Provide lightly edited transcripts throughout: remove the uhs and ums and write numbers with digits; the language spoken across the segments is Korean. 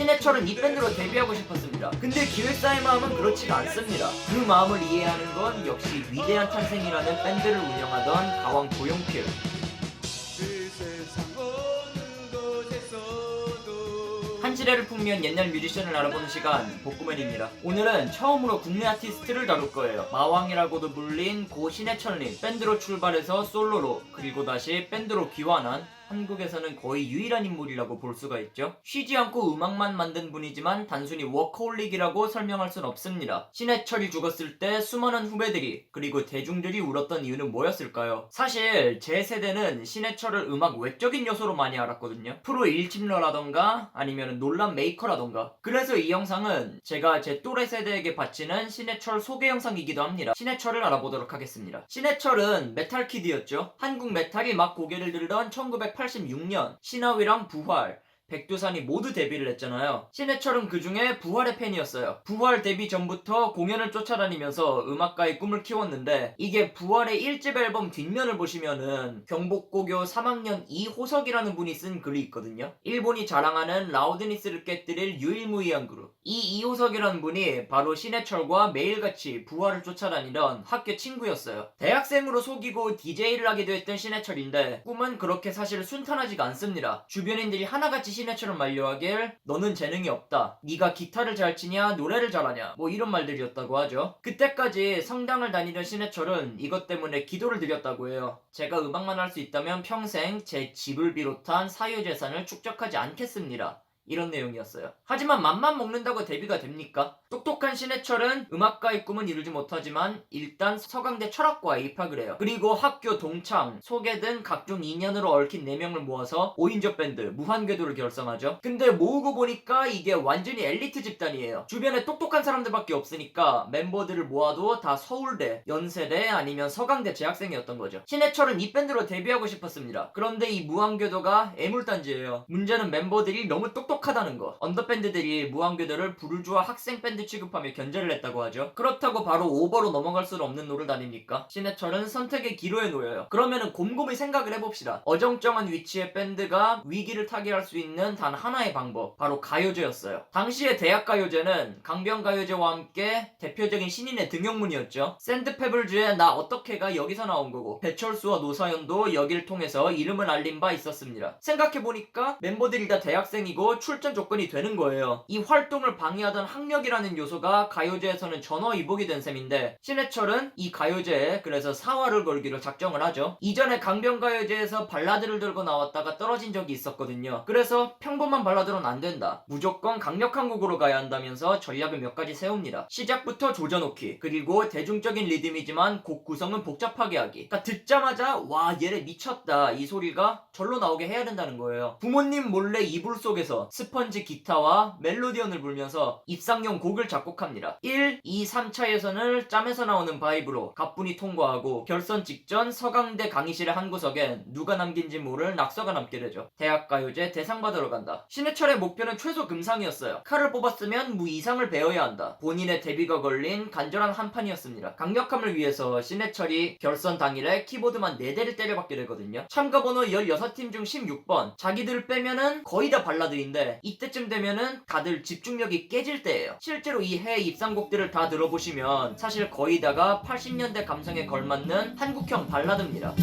신해철은 이 밴드로 데뷔하고 싶었습니다. 근데 기획사의 마음은 그렇지가 않습니다. 그 마음을 이해하는 건 역시 위대한 탄생이라는 밴드를 운영하던 가왕 조용필. 한 시대를 풍미한 옛날 뮤지션을 알아보는 시간, 복구맨입니다. 오늘은 처음으로 국내 아티스트를 다룰 거예요. 마왕이라고도 불린 고 신해철님. 밴드로 출발해서 솔로로, 그리고 다시 밴드로 귀환한 한국에서는 거의 유일한 인물이라고 볼 수가 있죠. 쉬지 않고 음악만 만든 분이지만 단순히 워커홀릭이라고 설명할 순 없습니다. 신해철이 죽었을 때 수많은 후배들이 그리고 대중들이 울었던 이유는 뭐였을까요? 사실 제 세대는 신해철을 음악 외적인 요소로 많이 알았거든요. 프로 일침러라던가 아니면 논란 메이커라던가. 그래서 이 영상은 제가 제 또래 세대에게 바치는 신해철 소개 영상이기도 합니다. 신해철을 알아보도록 하겠습니다. 신해철은 메탈키드였죠. 한국 메탈이 막 고개를 들던 1986년 신화위랑 부활, 백두산이 모두 데뷔를 했잖아요. 신해철은 그 중에 부활의 팬이었어요. 부활 데뷔 전부터 공연을 쫓아다니면서 음악가의 꿈을 키웠는데 이게 부활의 1집 앨범 뒷면을 보시면은 경복고교 3학년 이호석이라는 분이 쓴 글이 있거든요. 일본이 자랑하는 라우드니스를 깨뜨릴 유일무이한 그룹. 이 이호석이라는 분이 바로 신해철과 매일같이 부활을 쫓아다니던 학교 친구였어요. 대학생으로 속이고 DJ를 하기도 했던 신해철인데 꿈은 그렇게 사실 순탄하지가 않습니다. 주변인들이 하나같이 신해철을 만류하길 너는 재능이 없다. 네가 기타를 잘 치냐 노래를 잘하냐 뭐 이런 말들이었다고 하죠. 그때까지 성당을 다니던 신해철은 이것 때문에 기도를 드렸다고 해요. 제가 음악만 할 수 있다면 평생 제 집을 비롯한 사유재산을 축적하지 않겠습니다. 이런 내용이었어요. 하지만 맘만 먹는다고 데뷔가 됩니까? 똑똑한 신해철은 음악가의 꿈은 이루지 못하지만 일단 서강대 철학과에 입학을 해요. 그리고 학교 동창, 소개 등 각종 인연으로 얽힌 4명을 모아서 5인조 밴드 무한궤도를 결성하죠. 근데 모으고 보니까 이게 완전히 엘리트 집단이에요. 주변에 똑똑한 사람들밖에 없으니까 멤버들을 모아도 다 서울대, 연세대 아니면 서강대 재학생이었던 거죠. 신해철은 이 밴드로 데뷔하고 싶었습니다. 그런데 이 무한궤도가 애물단지예요. 문제는 멤버들이 너무 똑똑하다는 거. 언더밴드들이 무한궤도를 부르주아 학생 밴드 취급하며 견제를 했다고 하죠. 그렇다고 바로 오버로 넘어갈 수는 없는 노를 다닙니까? 신해철은 선택의 기로에 놓여요. 그러면은 곰곰이 생각을 해봅시다. 어정쩡한 위치의 밴드가 위기를 타개할 수 있는 단 하나의 방법, 바로 가요제였어요. 당시의 대학가요제는 강변가요제와 함께 대표적인 신인의 등용문이었죠. 샌드페블즈의 나 어떻게가 여기서 나온 거고 배철수와 노사연도 여기를 통해서 이름을 알린 바 있었습니다. 생각해보니까 멤버들이 다 대학생이고 출전 조건이 되는 거예요. 이 활동을 방해하던 학력이라는 요소가 가요제에서는 전화위복이 된 셈인데 신해철은 이 가요제에 그래서 사활을 걸기로 작정을 하죠. 이전에 강변가요제에서 발라드를 들고 나왔다가 떨어진 적이 있었거든요. 그래서 평범한 발라드로는 안 된다. 무조건 강력한 곡으로 가야 한다면서 전략을 몇 가지 세웁니다. 시작부터 조져놓기, 그리고 대중적인 리듬이지만 곡 구성은 복잡하게 하기. 그러니까 듣자마자 와 얘네 미쳤다 이 소리가 절로 나오게 해야 된다는 거예요. 부모님 몰래 이불 속에서 스펀지 기타와 멜로디언을 불면서 입상용 곡을 작곡합니다. 1, 2, 3차 예선을 짬에서 나오는 바이브로 가뿐히 통과하고 결선 직전 서강대 강의실의 한 구석엔 누가 남긴지 모를 낙서가 남게 되죠. 대학가요제 대상 받으러 간다. 신해철의 목표는 최소 금상이었어요. 칼을 뽑았으면 무 이상을 배워야 한다. 본인의 데뷔가 걸린 간절한 한판이었습니다. 강력함을 위해서 신해철이 결선 당일에 키보드만 4대를 때려박게 되거든요. 참가 번호 16팀 중 16번. 자기들을 빼면은 거의 다 발라드인데 이때쯤 되면은 다들 집중력이 깨질 때예요. 실제로 이 해 입상곡들을 다 들어보시면 사실 거의 다가 80년대 감성에 걸맞는 한국형 발라드입니다.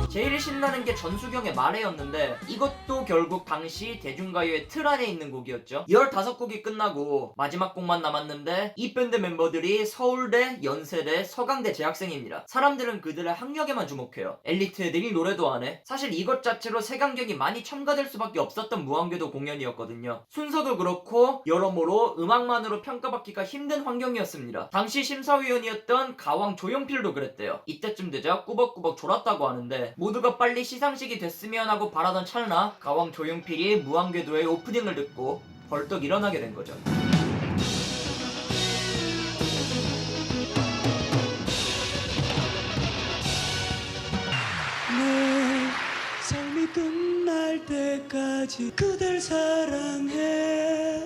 제일 신나는 게 전수경의 말해였는데 이것도 결국 당시 대중가요의 틀 안에 있는 곡이었죠. 15곡이 끝나고 마지막 곡만 남았는데 이 밴드 멤버들이 서울대, 연세대, 서강대 재학생입니다. 사람들은 그들의 학력에만 주목해요. 엘리트 애들이 노래도 안 해. 사실 이것 자체로 색안경이 많이 첨가될 수밖에 없었던 무한궤도 공연이었거든요. 순서도 그렇고 여러모로 음악만으로 평가받기가 힘든 환경이었습니다. 당시 심사위원이었던 가왕 조용필도 그랬대요. 이때쯤 되자 꾸벅꾸벅 졸았다고 하는데 모두가 빨리 시상식이 됐으면 하고 바라던 찰나 가왕 조용필이 무한궤도의 오프닝을 듣고 벌떡 일어나게 된 거죠. 내 삶이 끝나 사랑할 때까지 그댈 사랑해.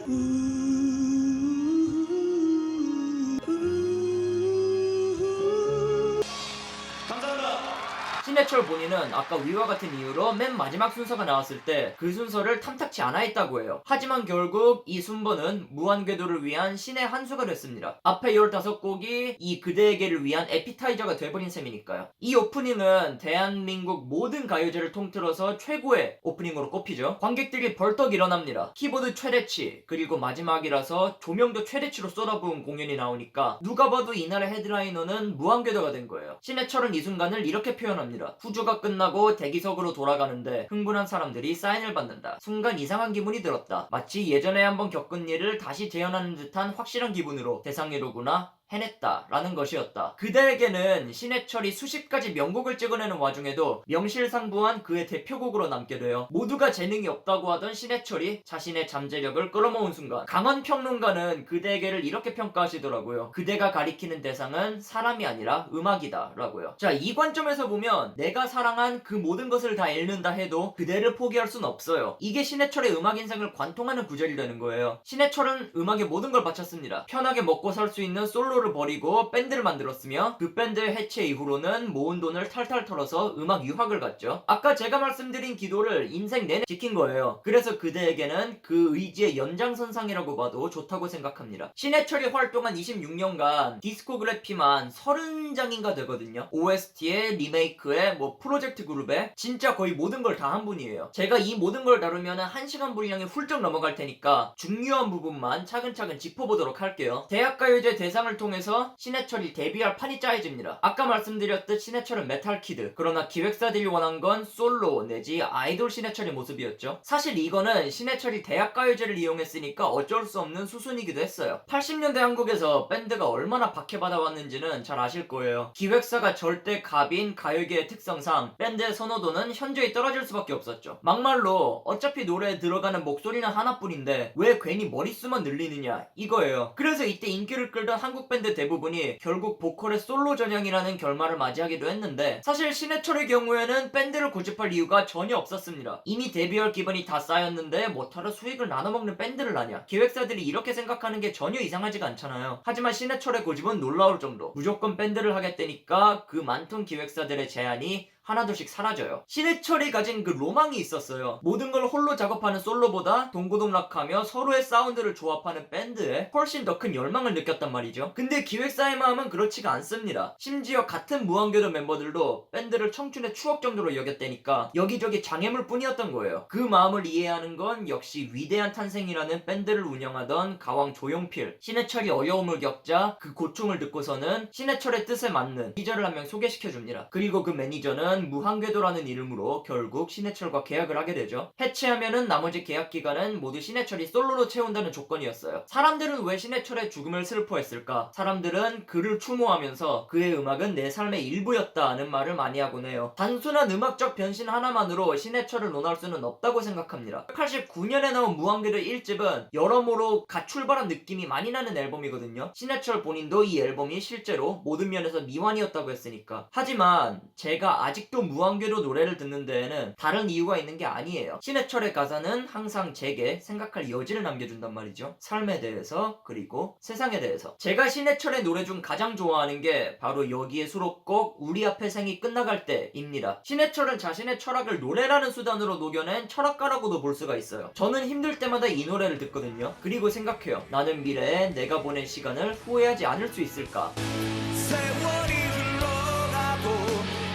신해철 본인은 아까 위와 같은 이유로 맨 마지막 순서가 나왔을 때 그 순서를 탐탁치 않아 했다고 해요. 하지만 결국 이 순번은 무한궤도를 위한 신의 한 수가 됐습니다. 앞에 15곡이 이 그대에게를 위한 에피타이저가 돼버린 셈이니까요. 이 오프닝은 대한민국 모든 가요제를 통틀어서 최고의 오프닝으로 꼽히죠. 관객들이 벌떡 일어납니다. 키보드 최대치, 그리고 마지막이라서 조명도 최대치로 쏟아부은 공연이 나오니까 누가 봐도 이날의 헤드라이너는 무한궤도가 된 거예요. 신해철은 이 순간을 이렇게 표현합니다. 후주가 끝나고 대기석으로 돌아가는데 흥분한 사람들이 사인을 받는다. 순간 이상한 기분이 들었다. 마치 예전에 한번 겪은 일을 다시 재현하는 듯한 확실한 기분으로 대상이로구나 해냈다 라는 것이었다. 그대에게는 신해철이 수십 가지 명곡을 찍어내는 와중에도 명실상부한 그의 대표곡으로 남게 돼요. 모두가 재능이 없다고 하던 신해철이 자신의 잠재력을 끌어모은 순간 강원 평론가는 그대에게를 이렇게 평가하시더라고요. 그대가 가리키는 대상은 사람이 아니라 음악이다 라고요. 자, 이 관점에서 보면 내가 사랑한 그 모든 것을 다 잃는다 해도 그대를 포기할 순 없어요. 이게 신해철의 음악 인생을 관통하는 구절이 되는 거예요. 신해철은 음악에 모든 걸 바쳤습니다. 편하게 먹고 살 수 있는 솔로 를 버리고 밴드를 만들었으며 그 밴드 해체 이후로는 모은 돈을 탈탈 털어서 음악 유학을 갔죠. 아까 제가 말씀드린 기도를 인생 내내 지킨 거예요. 그래서 그대에게는 그 의지의 연장선상이라고 봐도 좋다고 생각합니다. 신해철이 활동한 26년간 디스코그래피만 30장인가 되거든요. OST에 리메이크에 프로젝트 그룹에 진짜 거의 모든 걸 다 한 분이에요. 제가 이 모든 걸 다루면 1시간 분량이 훌쩍 넘어갈 테니까 중요한 부분만 차근차근 짚어보도록 할게요. 대학가요제 대상을 통해서 신해철이 데뷔할 판이 짜여집니다. 아까 말씀드렸듯 신해철은 메탈키드, 그러나 기획사들이 원한 건 솔로 내지 아이돌 신해철의 모습이었죠. 사실 이거는 신해철이 대학가요제를 이용했으니까 어쩔 수 없는 수순이기도 했어요. 80년대 한국에서 밴드가 얼마나 박해받아왔는지는 잘 아실 거예요. 기획사가 절대 갑인 가요계의 특성상 밴드의 선호도는 현저히 떨어질 수밖에 없었죠. 막말로 어차피 노래에 들어가는 목소리는 하나뿐인데 왜 괜히 머릿수만 늘리느냐 이거예요. 그래서 이때 인기를 끌던 한국 밴드 대부분이 결국 보컬의 솔로 전향이라는 결말을 맞이하기도 했는데 사실 신해철의 경우에는 밴드를 고집할 이유가 전혀 없었습니다. 이미 데뷔할 기반이 다 쌓였는데 뭐하러 수익을 나눠먹는 밴드를 하냐. 기획사들이 이렇게 생각하는 게 전혀 이상하지가 않잖아요. 하지만 신해철의 고집은 놀라울 정도. 무조건 밴드를 하겠다니까 그 많던 기획사들의 제안이 하나둘씩 사라져요. 신해철이 가진 그 로망이 있었어요. 모든 걸 홀로 작업하는 솔로보다 동고동락하며 서로의 사운드를 조합하는 밴드에 훨씬 더 큰 열망을 느꼈단 말이죠. 근데 기획사의 마음은 그렇지가 않습니다. 심지어 같은 무한궤도 멤버들도 밴드를 청춘의 추억 정도로 여겼다니까 여기저기 장애물 뿐이었던 거예요. 그 마음을 이해하는 건 역시 위대한 탄생이라는 밴드를 운영하던 가왕 조용필. 신해철이 어려움을 겪자 그 고충을 듣고서는 신해철의 뜻에 맞는 매니저를 한 명 소개시켜줍니다. 그리고 그 매니저는 무한궤도라는 이름으로 결국 신해철과 계약을 하게 되죠. 해체하면은 나머지 계약 기간은 모두 신해철이 솔로로 채운다는 조건이었어요. 사람들은 왜 신해철의 죽음을 슬퍼했을까? 사람들은 그를 추모하면서 그의 음악은 내 삶의 일부였다는 말을 많이 하곤 해요. 단순한 음악적 변신 하나만으로 신해철을 논할 수는 없다고 생각합니다. 89년에 나온 무한궤도 1집은 여러모로 갓 출발한 느낌이 많이 나는 앨범이거든요. 신해철 본인도 이 앨범이 실제로 모든 면에서 미완이었다고 했으니까. 하지만 제가 아직도 무한궤도 노래를 듣는 데에는 다른 이유가 있는 게 아니에요. 신해철의 가사는 항상 제게 생각할 여지를 남겨준단 말이죠. 삶에 대해서 그리고 세상에 대해서. 제가 신해철의 노래 중 가장 좋아하는 게 바로 여기에 수록곡 우리 앞에 생이 끝나갈 때입니다. 신해철은 자신의 철학을 노래라는 수단으로 녹여낸 철학가라고도 볼 수가 있어요. 저는 힘들 때마다 이 노래를 듣거든요. 그리고 생각해요. 나는 미래에 내가 보낸 시간을 후회하지 않을 수 있을까? 세월이 흘러가고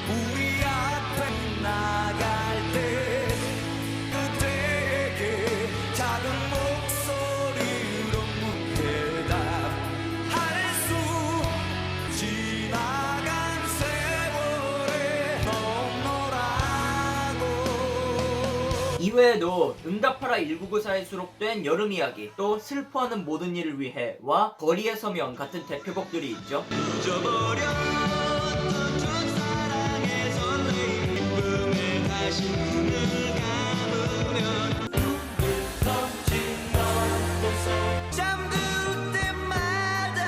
우리 앞에 나갈 때 그대에게 작은 목소리로 대답할 수 지나간 세월에 너무라고. 이외에도 응답하라 1994에 수록된 여름 이야기, 또 슬퍼하는 모든 일을 위해와 거리에 서면 같은 대표곡들이 있죠. 잊어버렸던 첫사랑의 설레임을 다시 눈을 감으면 덮친 넌 잠들 때마다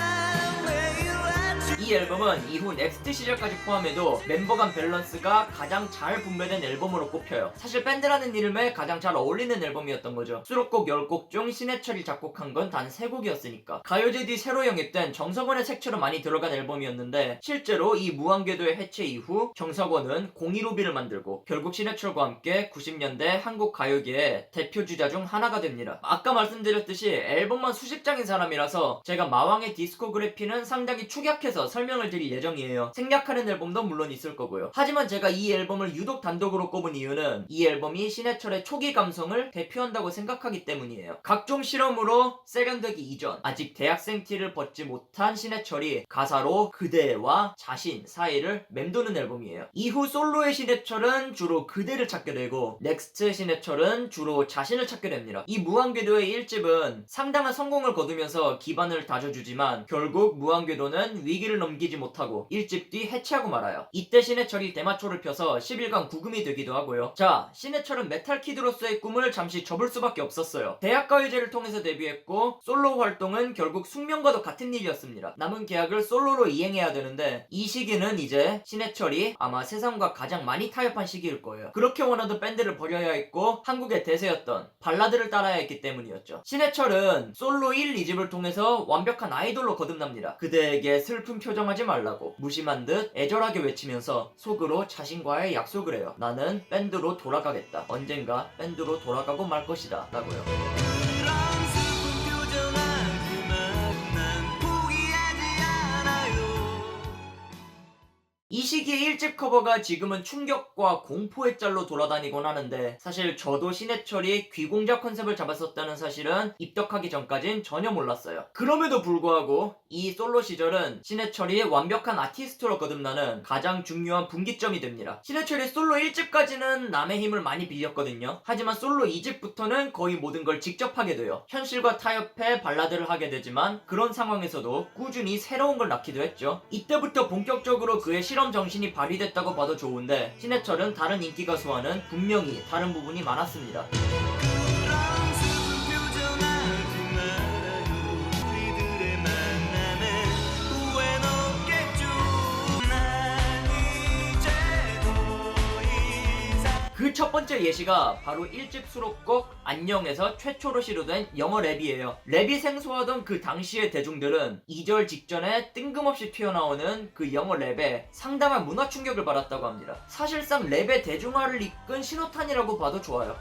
매일 아침 이 앨범은 이후 넥스트 시절까지 포함해도 멤버 간 밸런스가 가장 잘 분배된 앨범으로 꼽혀요. 사실 밴드라는 이름에 가장 잘 어울리는 앨범이었던 거죠. 수록곡 10곡 중 신해철이 작곡한 건 단 3곡이었으니까. 가요제 뒤 새로 영입된 정석원의 색채로 많이 들어간 앨범이었는데 실제로 이 무한궤도의 해체 이후 정석원은 015B를 만들고 결국 신해철과 함께 90년대 한국 가요계의 대표주자 중 하나가 됩니다. 아까 말씀드렸듯이 앨범만 수십 장인 사람이라서 제가 마왕의 디스코그래피는 상당히 축약해서 설명을 드릴 예정이에요. 생략하는 앨범도 물론 있을 거고요. 하지만 제가 이 앨범을 유독 단독으로 꼽은 이유는 이 앨범이 신해철의 초기 감성을 대표한다고 생각하기 때문이에요. 각종 실험으로 세련되기 이전 아직 대학생 티를 벗지 못한 신해철이 가사로 그대와 자신 사이를 맴도는 앨범이에요. 이후 솔로의 신해철은 주로 그대를 찾게 되고 넥스트의 신해철은 주로 자신을 찾게 됩니다. 이 무한궤도의 1집은 상당한 성공을 거두면서 기반을 다져주지만 결국 무한궤도는 위기를 넘기지 못하고 1집 뒤 해체하고 말아요. 이때 신해철이 대마초를 펴서 10일간 구금이 되기도 하고요. 자, 신해철은 메탈 키드로서의 꿈을 잠시 접을 수밖에 없었어요. 대학가요제를 통해서 데뷔했고 솔로 활동은 결국 숙명과도 같은 일이었습니다. 남은 계약을 솔로로 이행해야 되는데 이 시기는 이제 신해철이 아마 세상과 가장 많이 타협한 시기일 거예요. 그렇게 원하던 밴드를 버려야 했고 한국의 대세였던 발라드를 따라야 했기 때문이었죠. 신해철은 솔로 1, 2집을 통해서 완벽한 아이돌로 거듭납니다. 그대에게 슬픈 표정하지 말라고 무심한 듯 애절하게 외치면서 속으로 자신과의 약속을 해요. 나는 밴드로 돌아가겠다. 언젠가 밴드로 돌아가고 말 것이다 라고요. 그런 슬픈 표정하지만 난 포기하지 않아요. 이 시기의 1집 커버가 지금은 충격과 공포의 짤로 돌아다니곤 하는데 사실 저도 신해철이 귀공자 컨셉을 잡았었다는 사실은 입덕하기 전까진 전혀 몰랐어요. 그럼에도 불구하고 이 솔로 시절은 신해철이 완벽한 아티스트로 거듭나는 가장 중요한 분기점이 됩니다. 신해철이 솔로 1집까지는 남의 힘을 많이 빌렸거든요. 하지만 솔로 2집부터는 거의 모든 걸 직접 하게 돼요. 현실과 타협해 발라드를 하게 되지만 그런 상황에서도 꾸준히 새로운 걸 낳기도 했죠. 이때부터 본격적으로 그의 실험 정신이 발휘됐다고 봐도 좋은데 신해철은 다른 인기 가수와는 분명히 다른 부분이 많았습니다. 그런 슬픈 표정하지 말아요. 우리들의 만남에 후회는 없겠죠. 난 이제 더 이상 그 첫 번째 예시가 바로 1집 수록곡 안녕에서 최초로 시도된 영어 랩이에요. 랩이 생소하던 그 당시의 대중들은 2절 직전에 뜬금없이 튀어나오는 그 영어 랩에 상당한 문화 충격을 받았다고 합니다. 사실상 랩의 대중화를 이끈 신호탄이라고 봐도 좋아요.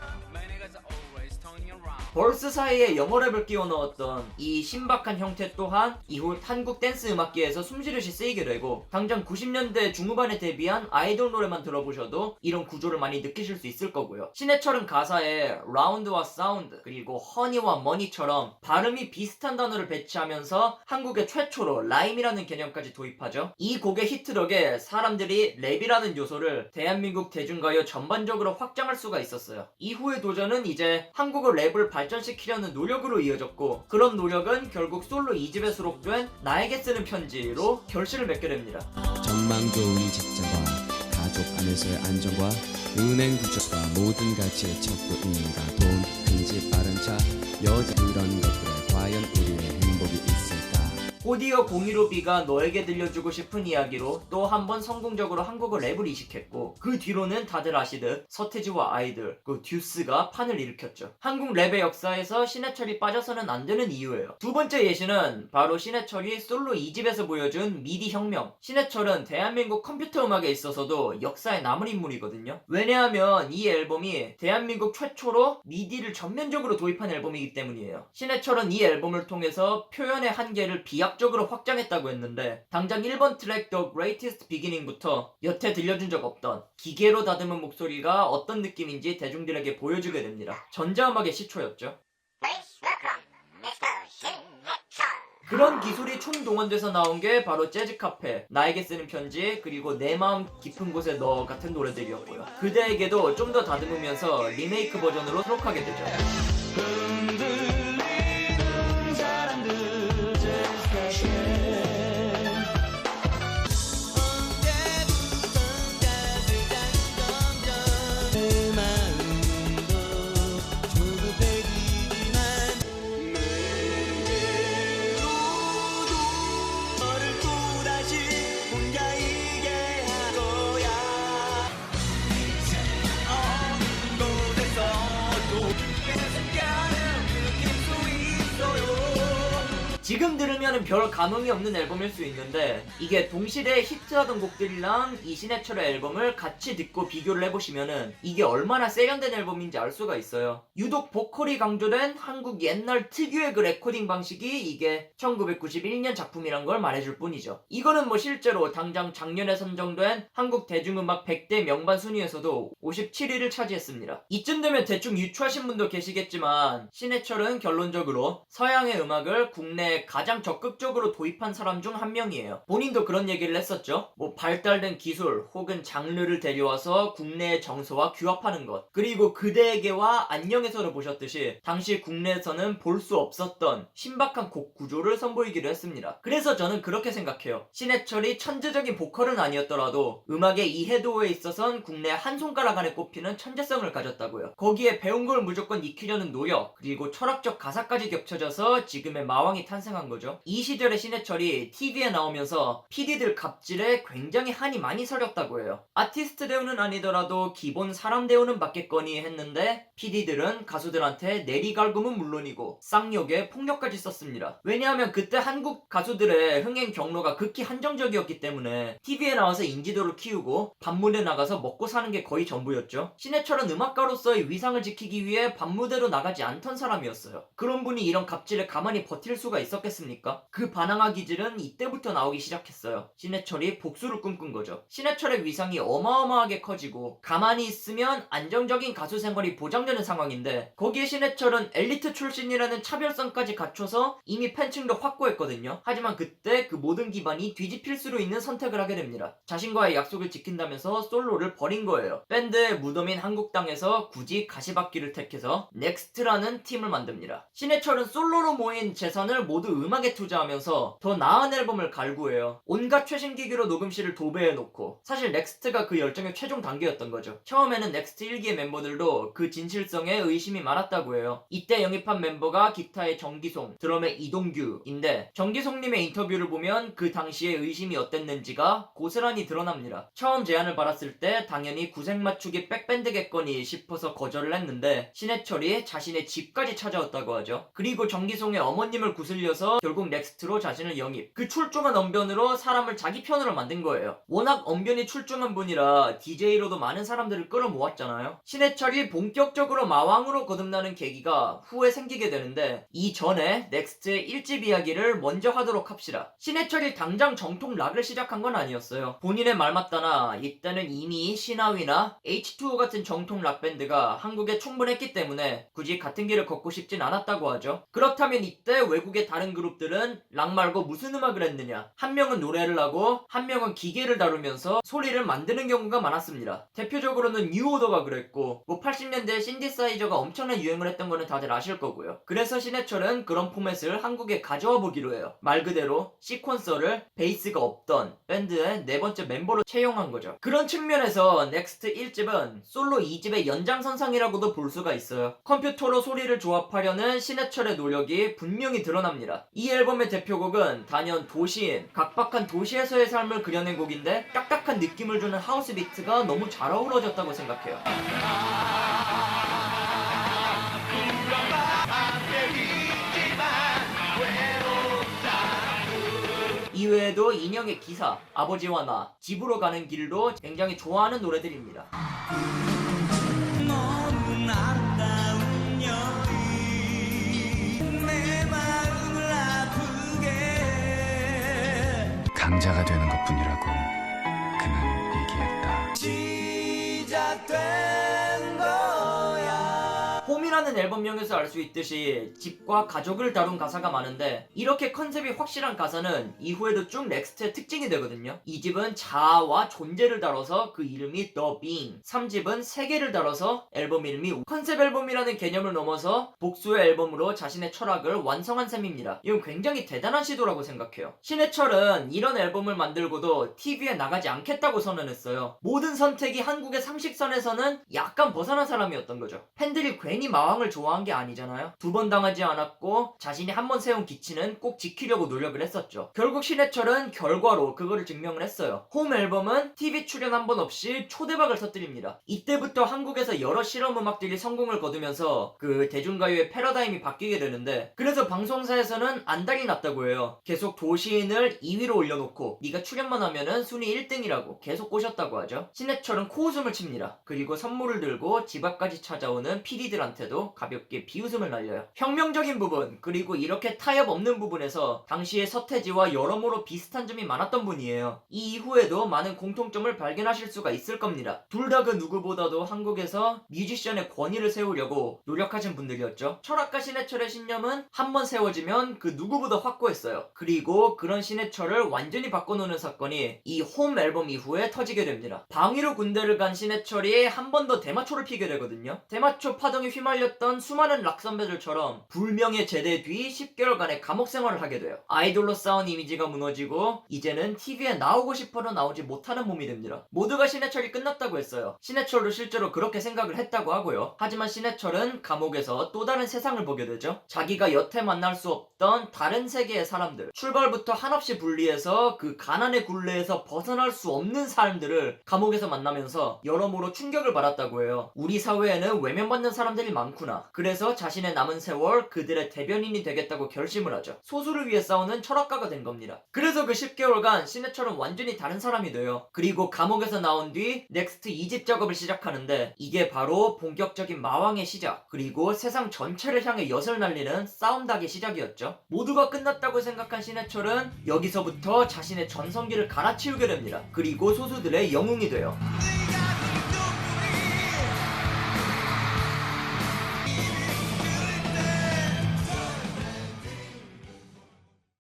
벌스 사이에 영어 랩을 끼워 넣었던 이 신박한 형태 또한 이후 한국 댄스 음악계에서 숨쉬듯이 쓰이게 되고 당장 90년대 중후반에 데뷔한 아이돌 노래만 들어보셔도 이런 구조를 많이 느끼실 수 있을 거고요. 신해철은 가사에 라운드와 사운드 그리고 허니와 머니처럼 발음이 비슷한 단어를 배치하면서 한국의 최초로 라임이라는 개념까지 도입하죠. 이 곡의 히트 덕에 사람들이 랩이라는 요소를 대한민국 대중가요 전반적으로 확장할 수가 있었어요. 이후의 도전은 이제 한국어 랩을 발전시키려는 노력으로 이어졌고 그런 노력은 결국 솔로 2집에 수록된 나에게 쓰는 편지로 결실을 맺게 됩니다. 전망 좋은 직장과 가족 안에서의 안정과 은행 구조가 모든 가치의 척도 인가 돈, 근지, 빠른 차, 여자 이런 것들에 과연 우리의 행복이 있을까? 곧이어 015B가 너에게 들려주고 싶은 이야기로 또 한 번 성공적으로 한국어 랩을 이식했고 그 뒤로는 다들 아시듯 서태지와 아이들, 그 듀스가 판을 일으켰죠. 한국 랩의 역사에서 신해철이 빠져서는 안 되는 이유예요. 두 번째 예시는 바로 신해철이 솔로 2집에서 보여준 미디 혁명. 신해철은 대한민국 컴퓨터 음악에 있어서도 역사에 남은 인물이거든요. 왜냐하면 이 앨범이 대한민국 최초로 미디를 전면적으로 도입한 앨범이기 때문이에요. 신해철은 이 앨범을 통해서 표현의 한계를 비약적으로 확장했다고 했는데 당장 1번 트랙 The Greatest Beginning부터 여태 들려준 적 없던 기계로 다듬은 목소리가 어떤 느낌인지 대중들에게 보여주게 됩니다. 전자음악의 시초였죠. 그런 기술이 총동원돼서 나온 게 바로 재즈 카페, 나에게 쓰는 편지, 그리고 내 마음 깊은 곳에 너 같은 노래들이었고요. 그대에게도 좀 더 다듬으면서 리메이크 버전으로 수록하게 되죠. 흔들리는 사람들 제스카시 언제부턴가 내 마음도 조급해지지만 내게로도 너를 또다시 지금 들으면 별 감흥이 없는 앨범일 수 있는데 이게 동시대에 히트하던 곡들이랑 이 신해철의 앨범을 같이 듣고 비교를 해보시면은 이게 얼마나 세련된 앨범인지 알 수가 있어요. 유독 보컬이 강조된 한국 옛날 특유의 그 레코딩 방식이 이게 1991년 작품이란 걸 말해줄 뿐이죠. 이거는 뭐 실제로 당장 작년에 선정된 한국 대중음악 100대 명반 순위에서도 57위를 차지했습니다. 이쯤 되면 대충 유추하신 분도 계시겠지만 신해철은 결론적으로 서양의 음악을 국내에 가장 적극적으로 도입한 사람 중 한 명이에요. 본인도 그런 얘기를 했었죠. 뭐 발달된 기술 혹은 장르를 데려와서 국내의 정서와 규합하는 것, 그리고 그대에게와 안녕에서도 보셨듯이 당시 국내에서는 볼 수 없었던 신박한 곡 구조를 선보이기도 했습니다. 그래서 저는 그렇게 생각해요. 신해철이 천재적인 보컬은 아니었더라도 음악의 이해도에 있어선 국내 한 손가락 안에 꼽히는 천재성을 가졌다고요. 거기에 배운 걸 무조건 익히려는 노력, 그리고 철학적 가사까지 겹쳐져서 지금의 마왕이 탄생한 거죠. 이 시절의 신해철이 TV에 나오면서 PD들 갑질에 굉장히 한이 많이 서렸다고 해요. 아티스트 대우는 아니더라도 기본 사람 대우는 받겠거니 했는데 PD들은 가수들한테 내리갈굼은 물론이고 쌍욕에 폭력까지 썼습니다. 왜냐하면 그때 한국 가수들의 흥행 경로가 극히 한정적이었기 때문에 TV에 나와서 인지도를 키우고 밤무대 나가서 먹고 사는 게 거의 전부였죠. 신해철은 음악가로서의 위상을 지키기 위해 밤무대로 나가지 않던 사람이었어요. 그런 분이 이런 갑질에 가만히 버틸 수가 있었겠습니까? 그 반항아 기질은 이때부터 나오기 시작했어요. 신해철이 복수를 꿈꾼 거죠. 신해철의 위상이 어마어마하게 커지고 가만히 있으면 안정적인 가수 생활이 보장되는 상황인데 거기에 신해철은 엘리트 출신이라는 차별성까지 갖춰서 이미 팬층도 확고했거든요. 하지만 그때 그 모든 기반이 뒤집힐 수도 있는 선택을 하게 됩니다. 자신과의 약속을 지킨다면서 솔로를 버린 거예요. 밴드의 무덤인 한국 땅에서 굳이 가시밭길을 택해서 넥스트라는 팀을 만듭니다. 신해철은 솔로로 모인 재산을 모두 음악에 투자하면서 더 나은 앨범을 갈구해요. 온갖 최신 기기로 녹음실을 도배해놓고, 사실 넥스트가 그 열정의 최종 단계였던 거죠. 처음에는 넥스트 1기의 멤버들도 그 진실성에 의심이 많았다고 해요. 이때 영입한 멤버가 기타의 정기송, 드럼의 이동규인데 정기송님의 인터뷰를 보면 그 당시에 의심이 어땠는지가 고스란히 드러납니다. 처음 제안을 받았을 때 당연히 구색 맞추기 백밴드겠거니 싶어서 거절을 했는데 신해철이 자신의 집까지 찾아왔다고 하죠. 그리고 정기송의 어머님을 구슬려서 결국 넥스트로 자신을 영입. 그 출중한 언변으로 사람을 자기 편으로 만든 거예요. 워낙 언변이 출중한 분이라 DJ로도 많은 사람들을 끌어모았잖아요. 신해철이 본격적으로 마왕으로 거듭나는 계기가 후에 생기게 되는데 이전에 넥스트의 1집 이야기를 먼저 하도록 합시다. 신해철이 당장 정통 락을 시작한 건 아니었어요. 본인의 말 맞다나 이때는 이미 신화위나 H2O 같은 정통 락밴드가 한국에 충분했기 때문에 굳이 같은 길을 걷고 싶진 않았다고 하죠. 그렇다면 이때 외국의 다른 그룹들은 락 말고 무슨 음악을 했느냐? 한 명은 노래를 하고 한 명은 기계를 다루면서 소리를 만드는 경우가 많았습니다. 대표적으로는 뉴오더가 그랬고 뭐 80년대에 신디사이저가 엄청난 유행을 했던 거는 다들 아실 거고요. 그래서 신해철은 그런 포맷을 한국에 가져와 보기로 해요. 말 그대로 시퀀서를 베이스가 없던 밴드의 네 번째 멤버로 채용한 거죠. 그런 측면에서 넥스트 1집은 솔로 2집의 연장선상이라고도 볼 수가 있어요. 컴퓨터로 소리를 조합하려는 신해철의 노력이 분명히 드러납니다. 이 앨범의 대표곡은 단연 도시인, 각박한 도시에서의 삶을 그려낸 곡인데 딱딱한 느낌을 주는 하우스 비트가 너무 잘 어우러졌다고 생각해요. 이외에도 인형의 기사, 아버지와 나, 집으로 가는 길도 굉장히 좋아하는 노래들입니다. 너무 아름다운 여인 내 마음을 아프게 강자가 되는 것뿐이라고 그는 얘기했다. 시작된 거야. 홈이라는 앨범명에서 알 수 있듯이 집과 가족을 다룬 가사가 많은데 이렇게 컨셉이 확실한 가사는 이후에도 쭉 넥스트의 특징이 되거든요. 2집은 자아와 존재를 다뤄서 그 이름이 The Being, 3집은 세계를 다뤄서 앨범 이름이 컨셉 앨범이라는 개념을 넘어서 복수의 앨범으로 자신의 철학을 완성한 셈입니다. 이건 굉장히 대단한 시도라고 생각해요. 신해철은 이런 앨범을 만들고도 TV에 나가지 않겠다고 선언했어요. 모든 선택이 한국의 상식선에서는 약간 벗어난 사람이었던 거죠. 팬들이 괜히 마왕을 좋아한 게 아니잖아요. 2번 당하지 않았고 자신이 한 번 세운 기치는 꼭 지키려고 노력을 했었죠. 결국 신해철은 결과로 그거를 증명을 했어요. 홈 앨범은 TV 출연 한 번 없이 초대박을 터뜨립니다. 이때부터 한국에서 여러 실험 음악들이 성공을 거두면서 그 대중가요의 패러다임이 바뀌게 되는데, 그래서 방송사에서는 안달이 났다고 해요. 계속 도시인을 2위로 올려놓고 네가 출연만 하면은 순위 1등이라고 계속 꼬셨다고 하죠. 신해철은 코웃음을 칩니다. 그리고 선물을 들고 집 앞까지 찾아오는 PD들한테도 가볍게 비웃음을 날려요. 혁명적인 부분, 그리고 이렇게 타협 없는 부분에서 당시에 서태지와 여러모로 비슷한 점이 많았던 분이에요. 이 이후에도 많은 공통점을 발견하실 수가 있을 겁니다. 둘 다 그 누구보다도 한국에서 뮤지션의 권위를 세우려고 노력하신 분들이었죠. 철학가 신해철의 신념은 한번 세워지면 그 누구보다 확고했어요. 그리고 그런 신해철을 완전히 바꿔놓는 사건이 이 홈 앨범 이후에 터지게 됩니다. 방위로 군대를 간 신해철이 한 번 더 대마초를 피게 되거든요. 대마초 파동에 휘말렸던 수많은 락 선배들처럼 불명예 제대 뒤 10개월간의 감옥 생활을 하게 돼요. 아이돌로 쌓은 이미지가 무너지고 이제는 TV에 나오고 싶어도 나오지 못하는 몸이 됩니다. 모두가 신해철이 끝났다고 했어요. 신해철도 실제로 그렇게 생각을 했다고 하고요. 하지만 신해철은 감옥에서 또 다른 세상을 보게 되죠. 자기가 여태 만날 수 없던 다른 세계의 사람들, 출발부터 한없이 분리해서 그 가난의 굴레에서 벗어날 수 없는 사람들을 감옥에서 만나면서 여러모로 충격을 받았다고 해요. 우리 사회에는 외면받는 사람들이 많구나. 그래서 자신의 남은 세월 그들의 대변인이 되겠다고 결심을 하죠. 소수를 위해 싸우는 철학가가 된 겁니다. 그래서 그 10개월간 신해철은 완전히 다른 사람이 돼요. 그리고 감옥에서 나온 뒤 넥스트 2집 작업을 시작하는데, 이게 바로 본격적인 마왕의 시작, 그리고 세상 전체를 향해 엿을 날리는 싸움닭의 시작이었죠. 모두가 끝났다고 생각한 신해철은 여기서부터 자신의 전성기를 갈아치우게 됩니다. 그리고 소수들의 영웅이 돼요.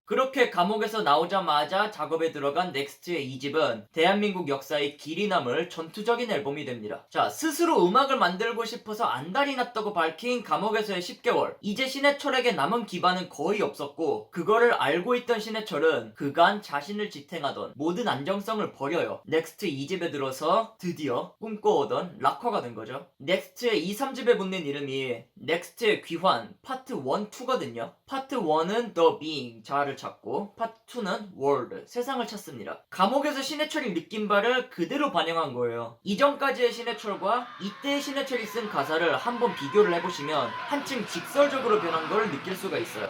그렇게 감옥에서 나오자마자 작업에 들어간 넥스트의 2집은 대한민국 역사에 길이 남을 전투적인 앨범이 됩니다. 자, 스스로 음악을 만들고 싶어서 안달이 났다고 밝힌 감옥에서의 10개월. 이제 신해철에게 남은 기반은 거의 없었고, 그거를 알고 있던 신해철은 그간 자신을 지탱하던 모든 안정성을 버려요. 넥스트 2집에 들어서 드디어 꿈꿔오던 락커가 된 거죠. 넥스트의 2, 3집에 붙는 이름이 넥스트의 귀환 파트 1, 2거든요. 파트 1은 The Being, 자아를 찾고, 파트 2는 World, 세상을 찾습니다. 감옥에서 신해철이 느낀 바를 그대로 반영한 거예요. 이전까지의 신해철과 이때의 신해철이 쓴 가사를 한번 비교를 해보시면 한층 직설적으로 변한 걸 느낄 수가 있어요.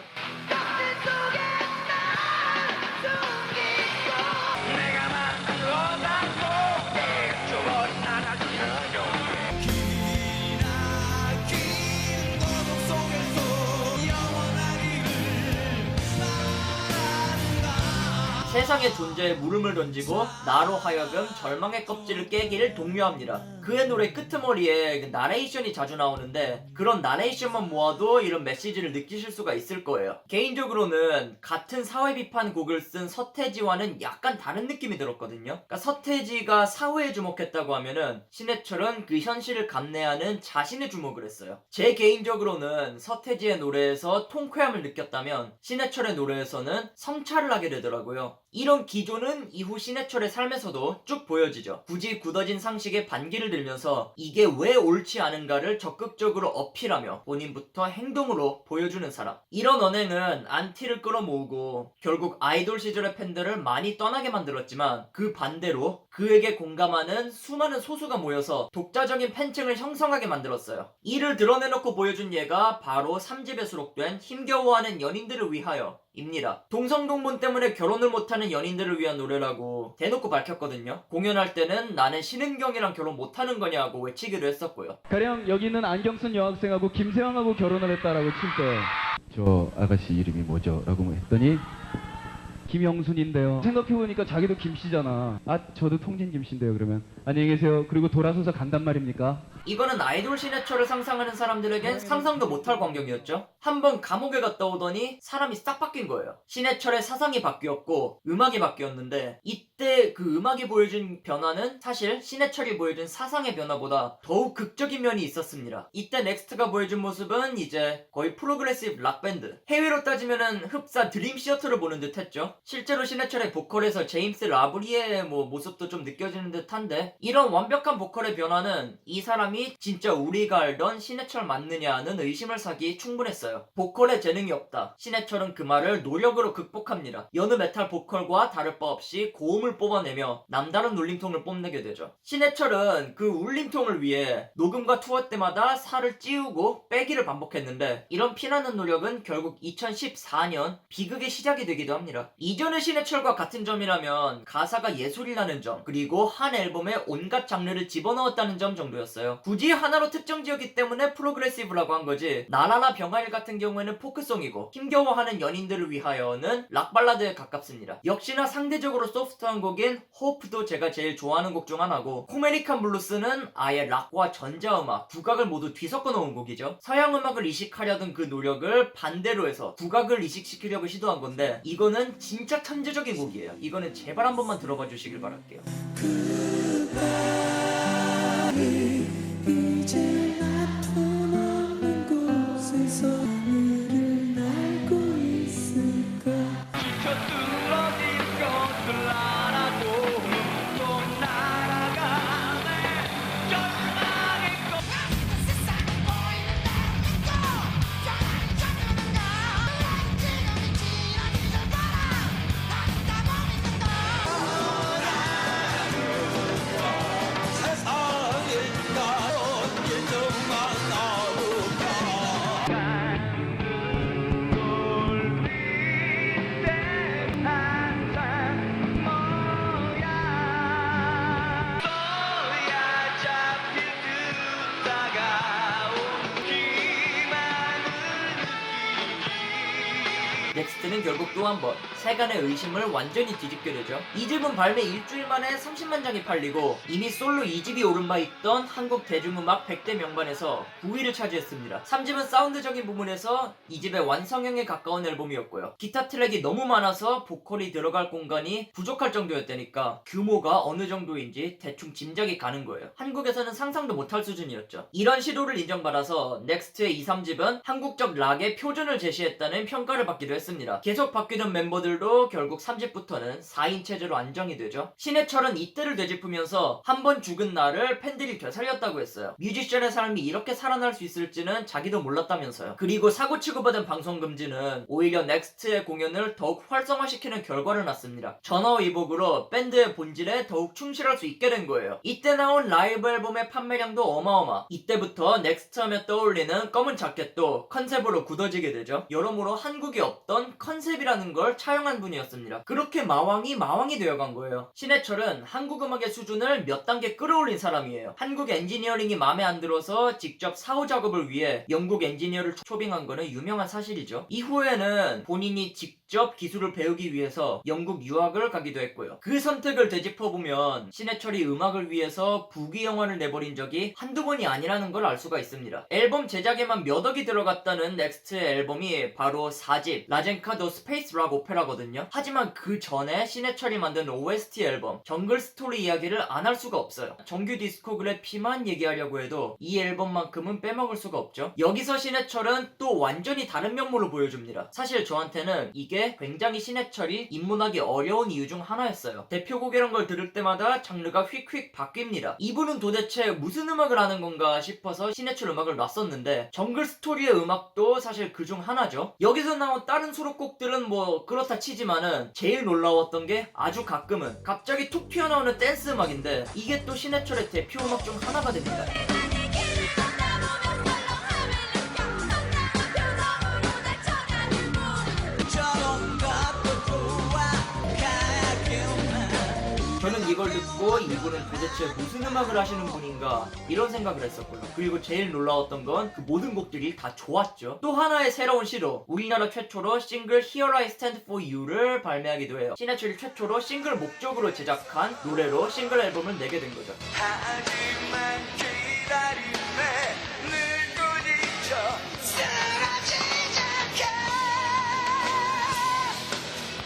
세상의 존재에 물음을 던지고 나로 하여금 절망의 껍질을 깨기를 독려합니다. 그의 노래 끄트머리에 나레이션이 자주 나오는데, 그런 나레이션만 모아도 이런 메시지를 느끼실 수가 있을 거예요. 개인적으로는 같은 사회 비판 곡을 쓴 서태지와는 약간 다른 느낌이 들었거든요. 그러니까 서태지가 사회에 주목했다고 하면은 신해철은 그 현실을 감내하는 자신의 주목을 했어요. 제 개인적으로는 서태지의 노래에서 통쾌함을 느꼈다면 신해철의 노래에서는 성찰을 하게 되더라고요. 이런 기조는 이후 신해철의 삶에서도 쭉 보여지죠. 굳이 굳어진 상식에 반기를 들면서 이게 왜 옳지 않은가를 적극적으로 어필하며 본인부터 행동으로 보여주는 사람. 이런 언행은 안티를 끌어모으고 결국 아이돌 시절의 팬들을 많이 떠나게 만들었지만, 그 반대로 그에게 공감하는 수많은 소수가 모여서 독자적인 팬층을 형성하게 만들었어요. 이를 드러내놓고 보여준 예가 바로 3집에 수록된 힘겨워하는 연인들을 위하여 입니다. 동성동본 때문에 결혼을 못하는 연인들을 위한 노래라고 대놓고 밝혔거든요. 공연할 때는 나는 신은경이랑 결혼 못하는 거냐고 외치기도 했었고요. 가령 여기 있는 안경쓴 여학생하고 김세왕하고 결혼을 했다라고 칠 때 저 아가씨 이름이 뭐죠? 라고 했더니 김영순인데요. 생각해보니까 자기도 김씨잖아. 아 저도 통진 김씨인데요. 그러면 안녕히 계세요. 그리고 돌아서서 간단 말입니까? 이거는 아이돌 신해철을 상상하는 사람들에겐 상상도 못할 광경이었죠. 한번 감옥에 갔다 오더니 사람이 싹 바뀐 거예요. 신해철의 사상이 바뀌었고 음악이 바뀌었는데, 이때 그 음악이 보여준 변화는 사실 신해철이 보여준 사상의 변화보다 더욱 극적인 면이 있었습니다. 이때 넥스트가 보여준 모습은 이제 거의 프로그레시브 락밴드, 해외로 따지면은 흡사 드림시어터를 보는 듯 했죠. 실제로 신해철의 보컬에서 제임스 라브리의 모습도 좀 느껴지는 듯 한데, 이런 완벽한 보컬의 변화는 이 사람이 사람이 진짜 우리가 알던 신해철 맞느냐는 의심을 사기 충분했어요. 보컬에 재능이 없다. 신해철은 그 말을 노력으로 극복합니다. 여느 메탈 보컬과 다를 바 없이 고음을 뽑아내며 남다른 울림통을 뽐내게 되죠. 신해철은 그 울림통을 위해 녹음과 투어 때마다 살을 찌우고 빼기를 반복했는데 이런 피나는 노력은 결국 2014년 비극의 시작이 되기도 합니다. 이전의 신해철과 같은 점이라면 가사가 예술이라는 점, 그리고 한 앨범에 온갖 장르를 집어넣었다는 점 정도였어요. 굳이 하나로 특정 지었기 때문에 프로그레시브라고 한 거지, 나라나 병아일 같은 경우에는 포크송이고 힘겨워하는 연인들을 위하여는 락발라드에 가깝습니다. 역시나 상대적으로 소프트한 곡인 호프도 제가 제일 좋아하는 곡 중 하나고, 코메리칸 블루스는 아예 락과 전자음악, 국악을 모두 뒤섞어 놓은 곡이죠. 서양 음악을 이식하려던 그 노력을 반대로 해서 국악을 이식시키려고 시도한 건데, 이거는 진짜 천재적인 곡이에요. 이거는 제발 한 번만 들어봐 주시길 바랄게요. 이제 아픔 없는 곳에서 하늘을 날고 있을까. 뚫어진 것을 알아도 또 날아가네. 절망의 꽃. 세상에 보이는 날 믿고 정하는 나 지금이 지어진 바람 나는 다 보이는 넥스트는 결국 또 한 번 세간의 의심을 완전히 뒤집게 되죠. 2집은 발매 일주일 만에 30만 장이 팔리고 이미 솔로 2집이 오른 바 있던 한국 대중음악 100대 명반에서 9위를 차지했습니다. 3집은 사운드적인 부분에서 2집의 완성형에 가까운 앨범이었고요. 기타 트랙이 너무 많아서 보컬이 들어갈 공간이 부족할 정도였다니까 규모가 어느 정도인지 대충 짐작이 가는 거예요. 한국에서는 상상도 못할 수준이었죠. 이런 시도를 인정받아서 넥스트의 2, 3집은 한국적 락의 표준을 제시했다는 평가를 받기도 했습니다. 계속 바뀌던 멤버들도 결국 3집부터는 4인 체제로 안정이 되죠. 신해철은 이때를 되짚으면서 한 번 죽은 나를 팬들이 되살렸다고 했어요. 뮤지션의 삶이 이렇게 살아날 수 있을지는 자기도 몰랐다면서요. 그리고 사고 치고받은 방송 금지는 오히려 넥스트의 공연을 더욱 활성화시키는 결과를 낳습니다. 전화위복으로 밴드의 본질에 더욱 충실할 수 있게 된 거예요. 이때 나온 라이브 앨범의 판매량도 어마어마. 이때부터 넥스트 하면 떠올리는 검은 자켓도 컨셉으로 굳어지게 되죠. 여러모로 한국에 없던 컨셉이라는 걸 차용한 분이었습니다. 그렇게 마왕이 되어간 거예요. 신해철은 한국 음악의 수준을 몇 단계 끌어올린 사람이에요. 한국 엔지니어링이 마음에 안 들어서 직접 사후 작업을 위해 영국 엔지니어를 초빙한 거는 유명한 사실이죠. 이후에는 본인이 직접 기술을 배우기 위해서 영국 유학을 가기도 했고요. 그 선택을 되짚어보면 신해철이 음악을 위해서 부귀영화를 내버린 적이 한두 번이 아니라는 걸 알 수가 있습니다. 앨범 제작에만 몇 억이 들어갔다는 넥스트의 앨범이 바로 4집 라젠카 더 스페이스 락 오페라거든요. 하지만 그 전에 신해철이 만든 OST 앨범 정글 스토리 이야기를 안 할 수가 없어요. 정규 디스코그래피만 얘기하려고 해도 이 앨범만큼은 빼먹을 수가 없죠. 여기서 신해철은 또 완전히 다른 면모를 보여줍니다. 사실 저한테는 이게 굉장히 신해철이 입문하기 어려운 이유 중 하나였어요. 대표곡이란 걸 들을 때마다 장르가 휙휙 바뀝니다. 이분은 도대체 무슨 음악을 하는 건가 싶어서 신해철 음악을 놨었는데, 정글 스토리의 음악도 사실 그 중 하나죠. 여기서 나온 다른 수록곡들은 뭐 그렇다 치지만은 제일 놀라웠던 게 아주 가끔은 갑자기 툭 튀어나오는 댄스 음악인데, 이게 또 신해철의 대표 음악 중 하나가 됩니다. 저는 이걸 듣고 이분은 도대체 무슨 음악을 하시는 분인가 이런 생각을 했었고요. 그리고 제일 놀라웠던 건 그 모든 곡들이 다 좋았죠. 또 하나의 새로운 시도, 우리나라 최초로 싱글 Here I Stand For You를 발매하기도 해요. 신해철이 최초로 싱글 목적으로 제작한 노래로 싱글 앨범을 내게 된 거죠. 하지만 기다림에 늘 부딪혀 쓰러지지 않게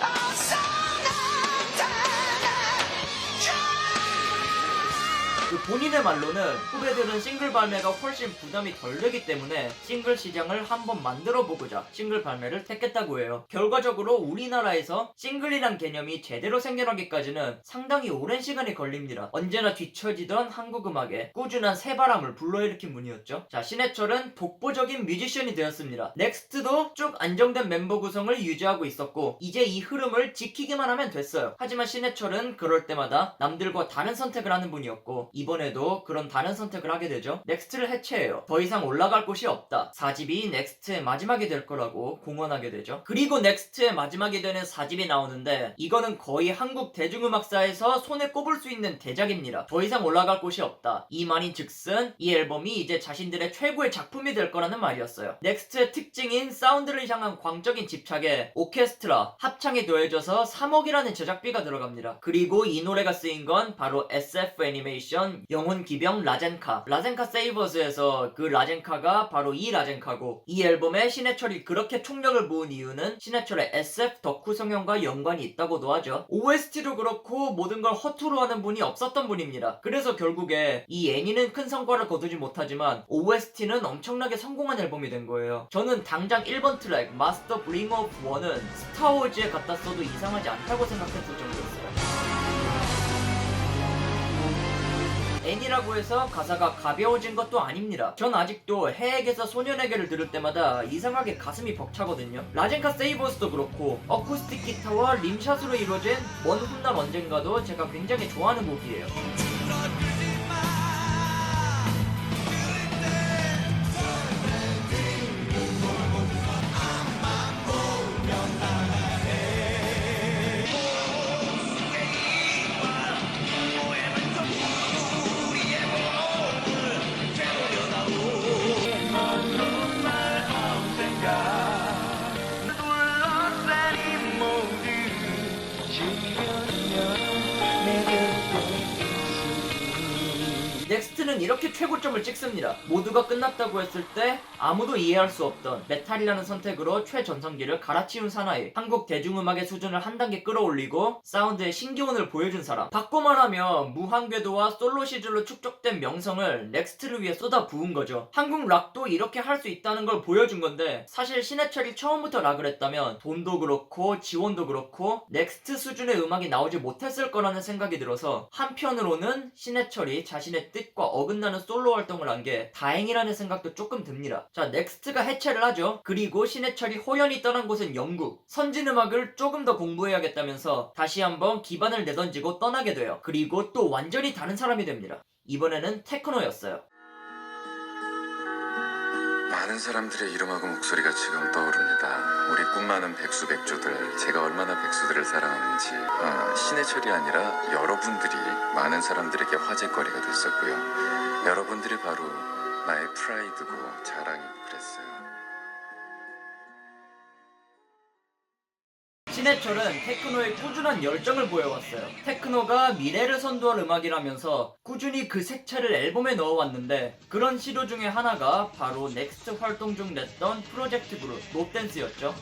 어서 나타나줘. 그 본인 본인의 말로는 후배들은 싱글 발매가 훨씬 부담이 덜 되기 때문에 싱글 시장을 한번 만들어보고자 싱글 발매를 택했다고 해요. 결과적으로 우리나라에서 싱글이란 개념이 제대로 생겨나기까지는 상당히 오랜 시간이 걸립니다. 언제나 뒤처지던 한국 음악에 꾸준한 새바람을 불러일으킨 분이었죠. 자, 신해철은 독보적인 뮤지션이 되었습니다. 넥스트도 쭉 안정된 멤버 구성을 유지하고 있었고 이제 이 흐름을 지키기만 하면 됐어요. 하지만 신해철은 그럴 때마다 남들과 다른 선택을 하는 분이었고 이번에도 그런 다른 선택을 하게 되죠. 넥스트를 해체해요. 더 이상 올라갈 곳이 없다. 4집이 넥스트의 마지막이 될 거라고 공언하게 되죠. 그리고 넥스트의 마지막이 되는 4집이 나오는데 이거는 거의 한국 대중음악사에서 손에 꼽을 수 있는 대작입니다. 더 이상 올라갈 곳이 없다. 이 말인 즉슨 이 앨범이 이제 자신들의 최고의 작품이 될 거라는 말이었어요. 넥스트의 특징인 사운드를 향한 광적인 집착에 오케스트라, 합창이 더해져서 3억이라는 제작비가 들어갑니다. 그리고 이 노래가 쓰인 건 바로 SF 애니메이션 영혼 기병 라젠카 세이버즈에서 그 라젠카가 바로 이 라젠카고 이 앨범에 신해철이 그렇게 총력을 부은 이유는 신해철의 SF 덕후 성향과 연관이 있다고도 하죠. OST도 그렇고 모든 걸 허투루 하는 분이 없었던 분입니다. 그래서 결국에 이 애니는 큰 성과를 거두지 못하지만 OST는 엄청나게 성공한 앨범이 된 거예요. 저는 당장 1번 트랙 마스터 브링 오프 1은 스타워즈에 갖다 써도 이상하지 않다고 생각했을 정도였어요. 애니라고 해서 가사가 가벼워진 것도 아닙니다. 전 아직도 해액에서 소년에게를 들을 때마다 이상하게 가슴이 벅차거든요. 라젠카 세이버스도 그렇고 어쿠스틱 기타와 림샷으로 이루어진 먼 훗날 언젠가도 제가 굉장히 좋아하는 곡이에요. 넥스트는 이렇게 최고점을 찍습니다. 모두가 끝났다고 했을 때 아무도 이해할 수 없던 메탈이라는 선택으로 최전성기를 갈아치운 사나이, 한국 대중음악의 수준을 한 단계 끌어올리고 사운드의 신기원을 보여준 사람. 바꿔 말하면 무한궤도와 솔로 시즌로 축적된 명성을 넥스트를 위해 쏟아 부은 거죠. 한국 락도 이렇게 할 수 있다는 걸 보여준 건데 사실 신해철이 처음부터 락을 했다면 돈도 그렇고 지원도 그렇고 넥스트 수준의 음악이 나오지 못했을 거라는 생각이 들어서 한편으로는 신해철이 자신의 뜻과 어긋나는 솔로 활동을 한 게 다행이라는 생각도 조금 듭니다. 자, 넥스트가 해체를 하죠. 그리고 신해철이 호연이 떠난 곳은 영국. 선진음악을 조금 더 공부해야겠다면서 다시 한번 기반을 내던지고 떠나게 돼요. 그리고 또 완전히 다른 사람이 됩니다. 이번에는 테크노였어요. 많은 사람들의 이름하고 목소리가 지금 떠오릅니다. 우리 꿈 많은 백수백조들, 제가 얼마나 백수들을 사랑하는지. 신해철이 아니라 여러분들이 많은 사람들에게 화제거리가 됐었고요. 여러분들이 바로 나의 프라이드고 자랑이고 그랬어요. 신해철은 테크노에 꾸준한 열정을 보여왔어요. 테크노가 미래를 선도할 음악이라면서 꾸준히 그 색채를 앨범에 넣어왔는데 그런 시도 중에 하나가 바로 넥스트 활동 중 냈던 프로젝트 그룹 노댄스였죠.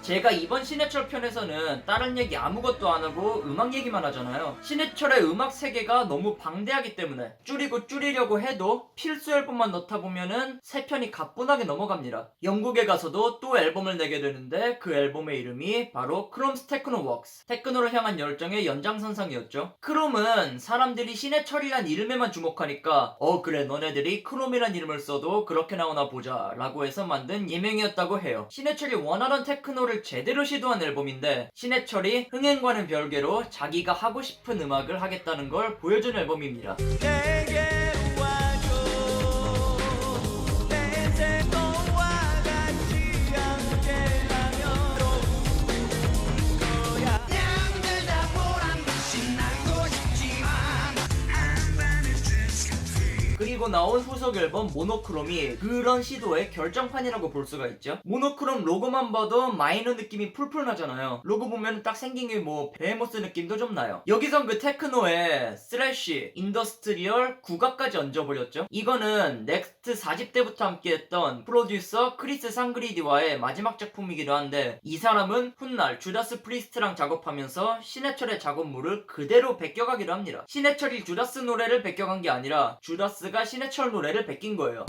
제가 이번 신해철 편에서는 다른 얘기 아무것도 안 하고 음악 얘기만 하잖아요. 신해철의 음악 세계가 너무 방대하기 때문에 줄이려고 해도 필수 앨범만 넣다 보면은 세 편이 가뿐하게 넘어갑니다. 영국에 가서도 또 앨범을 내게 되는데 그 앨범의 이름이 바로 크롬스 테크노 웍스. 테크노를 향한 열정의 연장선상이었죠. 크롬은 사람들이 신해철이란 이름에만 주목하니까 그래 너네들이 크롬이란 이름을 써도 그렇게 나오나 보자 라고 해서 만든 예명이었다고 해요. 신해철이 원활한 테크노를 제대로 시도한 앨범인데 신해철이 흥행과는 별개로 자기가 하고 싶은 음악을 하겠다는 걸 보여준 앨범입니다. 내게로 와줘 내 인생 너와 같지 않게 하면 거야 양들 다 보란 듯이 날고 싶지만 I'm vanished. 그리고 나온 후속 앨범 모노크롬이 그런 시도의 결정판이라고 볼 수가 있죠. 모노크롬 로고만 봐도 마이너 느낌이 풀풀 나잖아요. 로고 보면 딱 생긴 게 뭐 베헤모스 느낌도 좀 나요. 여기선 그 테크노에 스래시, 인더스트리얼, 국악까지 얹어버렸죠. 이거는 넥스트 4집 때부터 함께했던 프로듀서 크리스 상그리디와의 마지막 작품이기도 한데, 이 사람은 훗날 주다스 프리스트랑 작업하면서 신해철의 작업물을 그대로 베껴가기도 합니다. 신해철이 주다스 노래를 베껴간 게 아니라 주다스가 신해철 노래를 베낀 거예요.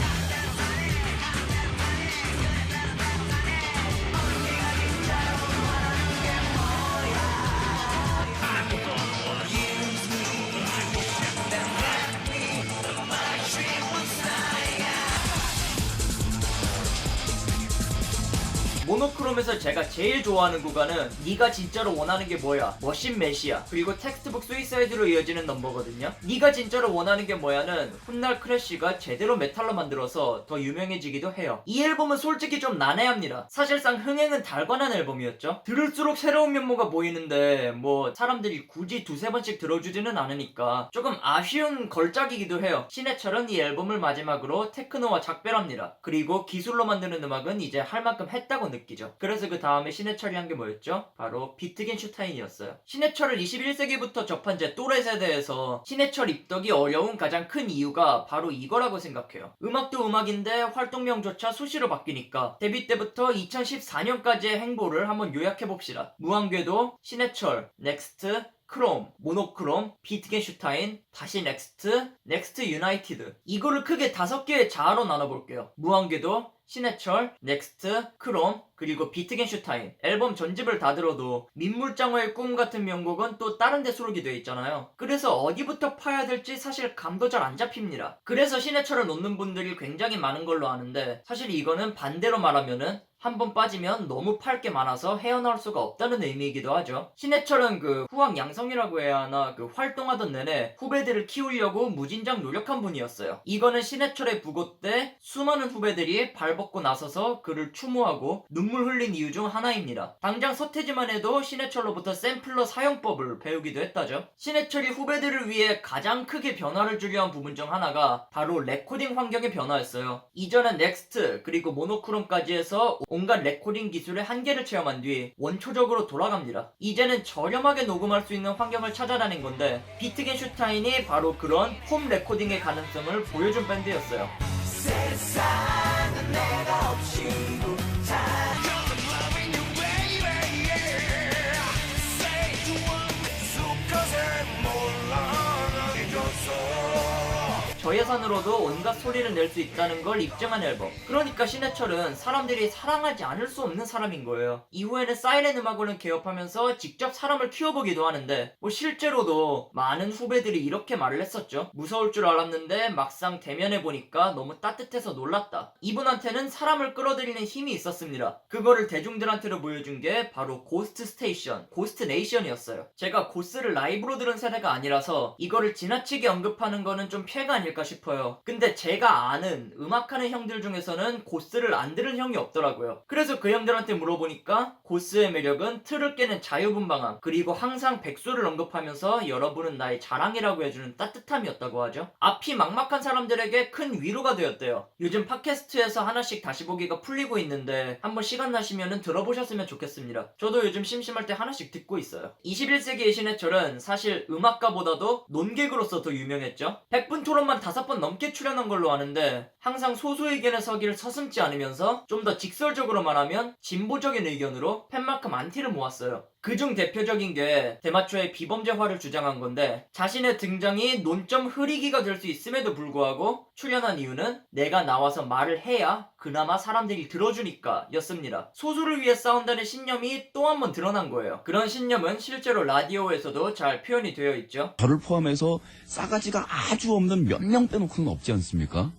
모노크롬에서 제가 제일 좋아하는 구간은 네가 진짜로 원하는 게 뭐야, 머신 메시아, 그리고 텍스트북 스위사이드로 이어지는 넘버거든요. 네가 진짜로 원하는 게 뭐야는 훗날 크래쉬가 제대로 메탈로 만들어서 더 유명해지기도 해요. 이 앨범은 솔직히 좀 난해합니다. 사실상 흥행은 달관한 앨범이었죠. 들을수록 새로운 면모가 보이는데 뭐 사람들이 굳이 두세 번씩 들어주지는 않으니까 조금 아쉬운 걸작이기도 해요. 신해철은 이 앨범을 마지막으로 테크노와 작별합니다. 그리고 기술로 만드는 음악은 이제 할 만큼 했다고 느끼죠. 그래서 그 다음에 신해철이 한 게 뭐였죠? 바로 비트겐슈타인이었어요. 신해철을 21세기부터 접한 제 또래 세대에서 신해철 입덕이 어려운 가장 큰 이유가 바로 이거라고 생각해요. 음악도 음악인데 활동명조차 수시로 바뀌니까 데뷔 때부터 2014년까지의 행보를 한번 요약해봅시다. 무한궤도, 신해철, 넥스트, 크롬, 모노크롬, 비트겐슈타인, 다시 넥스트, 넥스트 유나이티드. 이거를 크게 5개의 자아로 나눠볼게요. 무한궤도, 신해철, 넥스트, 크롬, 그리고 비트겐슈타인. 앨범 전집을 다 들어도 민물장어의 꿈 같은 명곡은 또 다른 데 수록이 되어 있잖아요. 그래서 어디부터 파야 될지 사실 감도 잘 안 잡힙니다. 그래서 신해철을 놓는 분들이 굉장히 많은 걸로 아는데, 사실 이거는 반대로 말하면은 한 번 빠지면 너무 팔 게 많아서 헤어나올 수가 없다는 의미이기도 하죠. 신해철은 그 후학 양성이라고 해야 하나, 그 활동하던 내내 후배들을 키우려고 무진장 노력한 분이었어요. 이거는 신해철의 부고 때 수많은 후배들이 발벗고 나서서 그를 추모하고 눈물 흘린 이유 중 하나입니다. 당장 서태지만 해도 신해철로부터 샘플러 사용법을 배우기도 했다죠. 신해철이 후배들을 위해 가장 크게 변화를 주려 한 부분 중 하나가 바로 레코딩 환경의 변화였어요. 이전엔 넥스트 그리고 모노크롬까지 해서 온갖 레코딩 기술의 한계를 체험한 뒤 원초적으로 돌아갑니다. 이제는 저렴하게 녹음할 수 있는 환경을 찾아다닌 건데, 비트겐슈타인이 바로 그런 홈 레코딩의 가능성을 보여준 밴드였어요. 세상은 내가 없이도 다 저예산으로도 온갖 소리를 낼 수 있다는 걸 입증한 앨범. 그러니까 신해철은 사람들이 사랑하지 않을 수 없는 사람인 거예요. 이후에는 사이렌 음악으로는 개업하면서 직접 사람을 키워보기도 하는데, 뭐 실제로도 많은 후배들이 이렇게 말을 했었죠. 무서울 줄 알았는데 막상 대면해보니까 너무 따뜻해서 놀랐다. 이분한테는 사람을 끌어들이는 힘이 있었습니다. 그거를 대중들한테로 보여준 게 바로 고스트 스테이션, 고스트 네이션이었어요. 제가 고스를 라이브로 들은 세대가 아니라서 이거를 지나치게 언급하는 거는 좀 피해가 아닐까 싶어요. 근데 제가 아는 음악하는 형들 중에서는 고스를 안 들은 형이 없더라고요. 그래서 그 형들한테 물어보니까 고스의 매력은 틀을 깨는 자유분방함, 그리고 항상 백수를 언급하면서 여러분은 나의 자랑이라고 해주는 따뜻함이었다고 하죠. 앞이 막막한 사람들에게 큰 위로가 되었대요. 요즘 팟캐스트에서 하나씩 다시 보기가 풀리고 있는데 한번 시간 나시면 들어보셨으면 좋겠습니다. 저도 요즘 심심할 때 하나씩 듣고 있어요. 21세기의 신해철은 사실 음악가보다도 논객으로서 더 유명했죠. 100분 토론만 5번 넘게 출연한 걸로 아는데, 항상 소수 의견의 서기를 서슴지 않으면서 좀 더 직설적으로 말하면 진보적인 의견으로 팬만큼 안티를 모았어요. 그중 대표적인 게 대마초의 비범죄화를 주장한 건데, 자신의 등장이 논점 흐리기가 될 수 있음에도 불구하고 출연한 이유는 내가 나와서 말을 해야 그나마 사람들이 들어주니까 였습니다. 소수를 위해 싸운다는 신념이 또 한 번 드러난 거예요. 그런 신념은 실제로 라디오에서도 잘 표현이 되어 있죠. 저를 포함해서 싸가지가 아주 없는 몇 명 빼놓고는 없지 않습니까?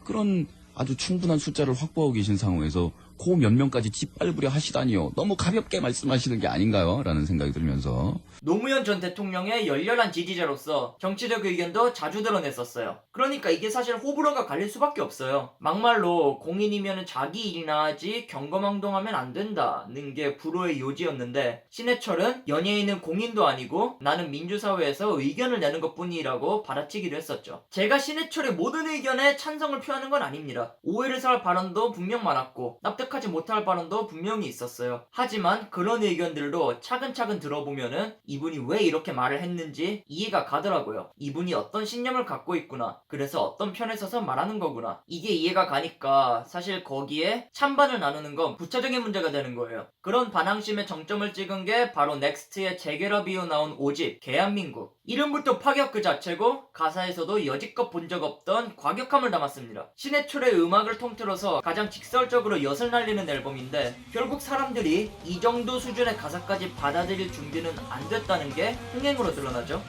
그런 아주 충분한 숫자를 확보하고 계신 상황에서 그 몇 명까지 짓밟으려 하시다니요. 너무 가볍게 말씀하시는 게 아닌가요? 라는 생각이 들면서 노무현 전 대통령의 열렬한 지지자로서 정치적 의견도 자주 드러냈었어요. 그러니까 이게 사실 호불호가 갈릴 수밖에 없어요. 막말로 공인이면 자기 일이나 하지 경거망동하면 안 된다는 게 불호의 요지였는데 신해철은 연예인은 공인도 아니고 나는 민주사회에서 의견을 내는 것뿐이라고 받아치기도 했었죠. 제가 신해철의 모든 의견에 찬성을 표하는 건 아닙니다. 오해를 살 발언도 분명 많았고 납득하지 못할 발언도 분명히 있었어요. 하지만 그런 의견들도 차근차근 들어보면은 이분이 왜 이렇게 말을 했는지 이해가 가더라고요. 이분이 어떤 신념을 갖고 있구나. 그래서 어떤 편에 서서 말하는 거구나. 이게 이해가 가니까 사실 거기에 찬반을 나누는 건 부차적인 문제가 되는 거예요. 그런 반항심의 정점을 찍은 게 바로 넥스트의 재결합 이후 나온 5집 개한민국. 이름부터 파격 그 자체고 가사에서도 여지껏 본 적 없던 과격함을 담았습니다. 신해철의 음악을 통틀어서 가장 직설적으로 엿을 날리는 앨범인데 결국 사람들이 이 정도 수준의 가사까지 받아들일 준비는 안 됐다는 게 흥행으로 드러나죠.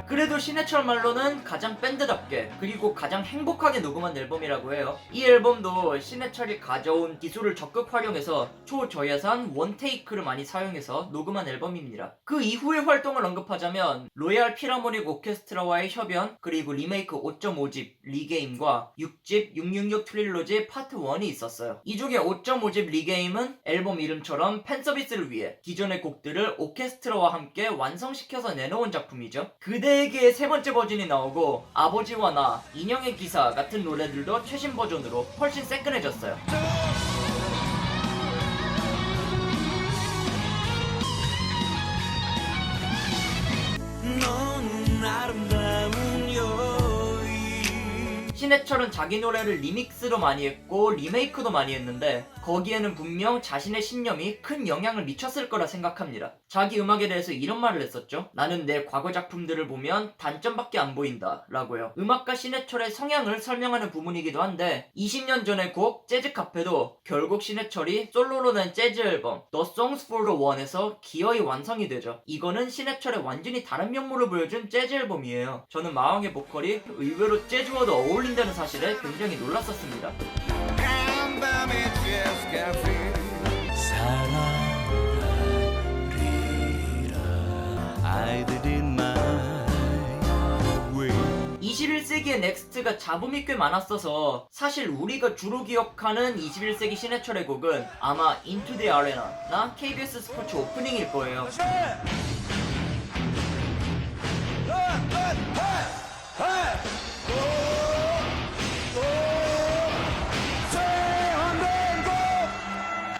그래도 신해철 말로는 가장 밴드답게 그리고 가장 행복하게 녹음한 앨범이라고 해요. 이 앨범도 신해철이 가져온 기술을 적극 활용해서 초저예산 원테이크를 많이 사용해서 녹음한 앨범입니다. 그 이후의 활동을 언급하자면 로얄 피라모닉 오케스트라와의 협연 그리고 리메이크 5.5집 리게임과 6집 666 트릴로지 파트 1이 있었어요. 이 중에 5.5집 리게임은 앨범 이름처럼 팬서비스를 위해 기존의 곡들을 오케스트라와 함께 완성시켜서 내놓은 작품이죠. 그대에게의 세 번째 버전이 나오고 아버지와 나, 인형의 기사 같은 노래들도 최신 버전으로 훨씬 새끈해졌어요. 넌 아름다운 여인. 신해철은 자기 노래를 리믹스도 많이 했고 리메이크도 많이 했는데 거기에는 분명 자신의 신념이 큰 영향을 미쳤을 거라 생각합니다. 자기 음악에 대해서 이런 말을 했었죠. 나는 내 과거 작품들을 보면 단점밖에 안 보인다 라고요. 음악가 신해철의 성향을 설명하는 부분이기도 한데 20년 전의 곡 재즈 카페도 결국 신해철이 솔로로 낸 재즈 앨범 The Songs for the One에서 기어이 완성이 되죠. 이거는 신해철의 완전히 다른 면모를 보여준 재즈 앨범이에요. 저는 마왕의 보컬이 의외로 재즈와도 어울린다는 사실에 굉장히 놀랐었습니다. 아이들이 my way. 21세기의 넥스트가 잡음이 꽤 많았어서 사실 우리가 주로 기억하는 21세기 신해철의 곡은 아마 Into the Arena나 KBS 스포츠 오프닝일 거예요.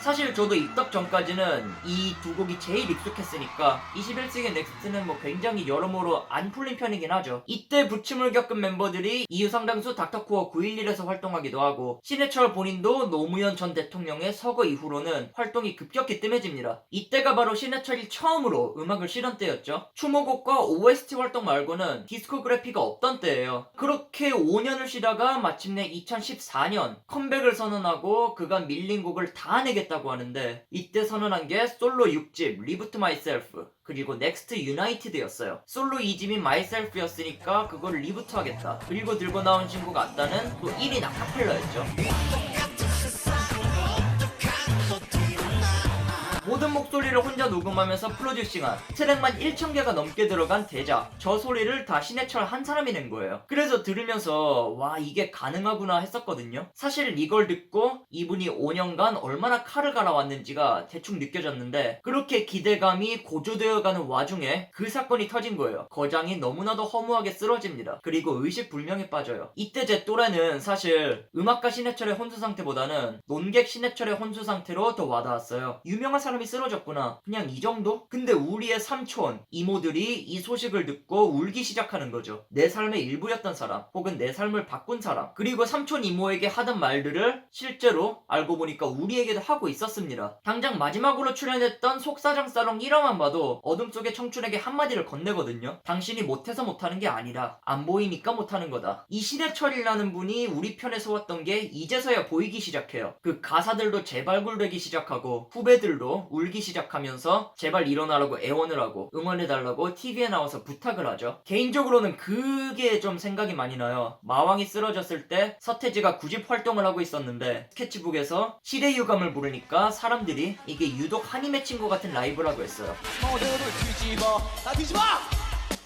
사실 저도 입덕 전까지는 이 두 곡이 제일 익숙했으니까 21세기 넥스트는 뭐 굉장히 여러모로 안 풀린 편이긴 하죠. 이때 부침을 겪은 멤버들이 이후 상당수 닥터코어 911에서 활동하기도 하고 신해철 본인도 노무현 전 대통령의 서거 이후로는 활동이 급격히 뜸해집니다. 이때가 바로 신해철이 처음으로 음악을 실은 때였죠. 추모곡과 OST 활동 말고는 디스코그래피가 없던 때예요. 그렇게 5년을 쉬다가 마침내 2014년 컴백을 선언하고 그간 밀린 곡을 다 내겠다고 하는데 이때 선언한 게 솔로 6집 Live to Myself 그리고 넥스트 유나이티드였어요. 솔로 2집인 Myself였으니까 그걸 리부트 하겠다. 그리고 들고 나온 신곡 아따는 또 1인 아카펠라였죠. 모든 목소리를 혼자 녹음하면서 프로듀싱한 트랙만 1000개가 넘게 들어간 대작. 저 소리를 다 신해철 한 사람이 낸 거예요. 그래서 들으면서 와 이게 가능하구나 했었거든요. 사실 이걸 듣고 이분이 5년간 얼마나 칼을 갈아왔는지가 대충 느껴졌는데 그렇게 기대감이 고조되어가는 와중에 그 사건이 터진 거예요. 거장이 너무나도 허무하게 쓰러집니다. 그리고 의식불명에 빠져요. 이때 제 또래는 사실 음악가 신해철의 혼수 상태보다는 논객 신해철의 혼수 상태로 더 와닿았어요. 유명한 사람 사람이 쓰러졌구나. 그냥 이 정도? 근데 우리의 삼촌, 이모들이 이 소식을 듣고 울기 시작하는 거죠. 내 삶의 일부였던 사람, 혹은 내 삶을 바꾼 사람, 그리고 삼촌 이모에게 하던 말들을 실제로 알고 보니까 우리에게도 하고 있었습니다. 당장 마지막으로 출연했던 속사장 사롱 1화만 봐도 어둠 속의 청춘에게 한마디를 건네거든요. 당신이 못해서 못하는 게 아니라 안 보이니까 못하는 거다. 이 신해철이라는 분이 우리 편에 서왔던 게 이제서야 보이기 시작해요. 그 가사들도 재발굴되기 시작하고 후배들도 울기 시작하면서 제발 일어나라고 애원을 하고 응원해달라고 TV에 나와서 부탁을 하죠. 개인적으로는 그게 좀 생각이 많이 나요. 마왕이 쓰러졌을 때 서태지가 9집 활동을 하고 있었는데 스케치북에서 시대 유감을 부르니까 사람들이 이게 유독 한이 맺힌 것 같은 라이브라고 했어요.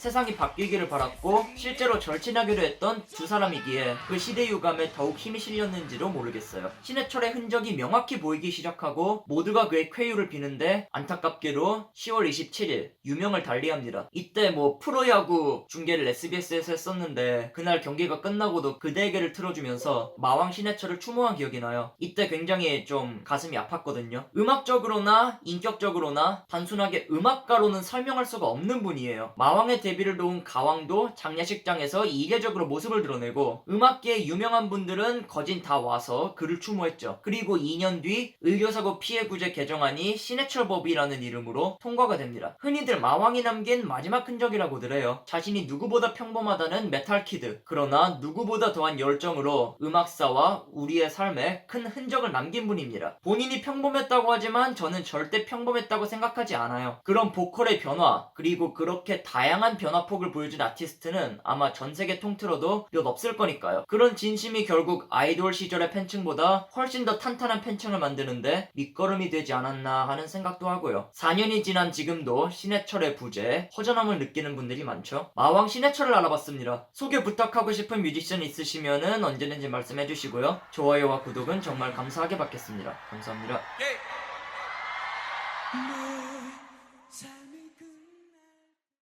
세상이 바뀌기를 바랐고 실제로 절친하기로 했던 두 사람이기에 그 시대 유감에 더욱 힘이 실렸는지도 모르겠어요. 신해철의 흔적이 명확히 보이기 시작하고 모두가 그의 쾌유를 비는데 안타깝게도 10월 27일 유명을 달리합니다. 이때 뭐 프로야구 중계를 SBS에서 했었는데 그날 경기가 끝나고도 그대에게를 틀어주면서 마왕 신해철을 추모한 기억이 나요. 이때 굉장히 좀 가슴이 아팠거든요. 음악적으로나 인격적으로나 단순하게 음악가로는 설명할 수가 없는 분이에요. 마왕의 데뷔를 도운 가왕도 장례식장에서 이례적으로 모습을 드러내고 음악계의 유명한 분들은 거진 다 와서 그를 추모했죠. 그리고 2년 뒤 의료사고 피해구제 개정안이 신해철법이라는 이름으로 통과가 됩니다. 흔히들 마왕이 남긴 마지막 흔적이라고들 해요. 자신이 누구보다 평범하다는 메탈키드, 그러나 누구보다 더한 열정으로 음악사와 우리의 삶에 큰 흔적을 남긴 분입니다. 본인이 평범했다고 하지만 저는 절대 평범했다고 생각하지 않아요. 그런 보컬의 변화, 그리고 그렇게 다양한 변화폭을 보여준 아티스트는 아마 전세계 통틀어도 몇 없을 거니까요. 그런 진심이 결국 아이돌 시절의 팬층보다 훨씬 더 탄탄한 팬층을 만드는데 밑거름이 되지 않았나 하는 생각도 하고요. 4년이 지난 지금도 신해철의 부재에 허전함을 느끼는 분들이 많죠. 마왕 신해철을 알아봤습니다. 소개 부탁하고 싶은 뮤지션 있으시면은 언제든지 말씀해 주시고요. 좋아요와 구독은 정말 감사하게 받겠습니다. 감사합니다.